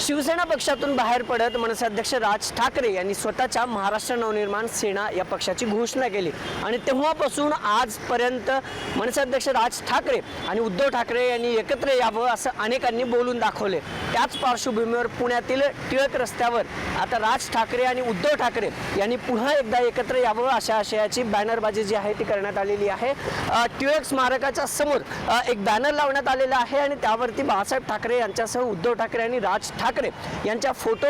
शिवसेना पक्षातून बाहेर पडत मनसे अध्यक्ष राज ठाकरे यांनी स्वतःच्या महाराष्ट्र नवनिर्माण सेना या पक्षाची घोषणा केली आणि तेव्हापासून आजपर्यंत मनसे अध्यक्ष राज ठाकरे आणि उद्धव ठाकरे यांनी एकत्र यावं असं अनेकांनी बोलून दाखवले। त्याच पार्श्वभूमीवर पुण्यातील टिळक रस्त्यावर आता राज ठाकरे आणि उद्धव ठाकरे यांनी पुन्हा एकदा एकत्र यावं अशा आशयाची बॅनरबाजी जी आहे ती करण्यात आलेली आहे। टिळक स्मारकाच्या समोर एक बॅनर लावण्यात आलेला आहे आणि त्यावरती बाळासाहेब ठाकरे यांच्यासह उद्धव ठाकरे आणि राज ठाकरे यांच्या फोटो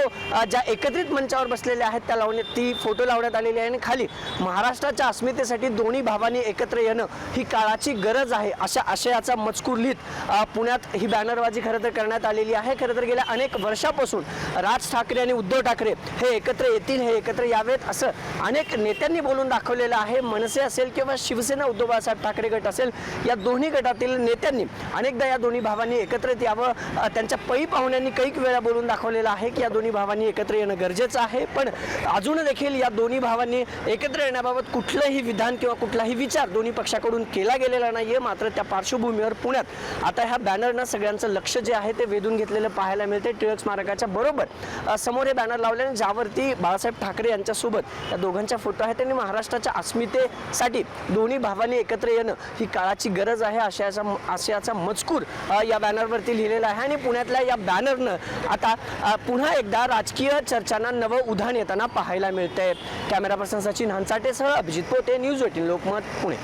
ज्या एकत्रित मंचावर बसलेले आहेत त्या ती फोटो लावण्यात आलेली आहे आणि खाली महाराष्ट्राच्या अस्मितेसाठी दोन्ही भावांनी एकत्र येणं ही काळाची गरज आहे अशा आशयाचा मजकूर लिहित पुण्यात ही बॅनरबाजी खरं तर करण्यात आलेली आहे। खरं तर गेल्या अनेक वर्षापासून राज ठाकरे आणि उद्धव ठाकरे हे एकत्र येतील, हे एकत्र यावेत असं अनेक नेत्यांनी बोलून दाखवलेलं आहे। मनसे असेल किंवा शिवसेना उद्धव बाळासाहेब ठाकरे गट असेल, या दोन्ही गटातील नेत्यांनी अनेकदा या दोन्ही भावांनी एकत्र यावं, त्यांच्या पै पाहुण्यांनी कैक वेळा बोलून दाखवलेलं आहे की या दोन्ही भावांनी एकत्र येणं गरजेचं आहे। पण अजून देखील या दोन्ही भावांनी एकत्र येण्याबाबत कुठलंही विधान किंवा कुठलाही विचार दोन्ही पक्षाकडून केला गेलेला नाहीये। मात्र त्या पार्श्वभूमीवर पुण्यात आता ह्या बॅनरनं सगळ्यांचं लक्ष जे आहे ते वेधून घेतलेलं पाहायला मिळते। टिळक स्मारकाच्या बरोबर समोर हे बॅनर लावल्याने ज्यावरती बाळासाहेब ठाकरे यांच्यासोबत या दोघांच्या फोटो आहेत त्यांनी महाराष्ट्राच्या अस्मितेसाठी दोन्ही भावांनी एकत्र येणं ही काळाची गरज आहे आशयाचा मजकूर या बॅनरवरती लिहिलेला आहे आणि पुण्यातल्या या बॅनरनं आता पुन्हा एकदा राजकीय चर्चांना नवं उधाण येताना पाहायला मिळतंय। कॅमेरा पर्सन सचिन हंसाटेसह अभिजित पोटे, न्यूज 18 लोकमत, पुणे।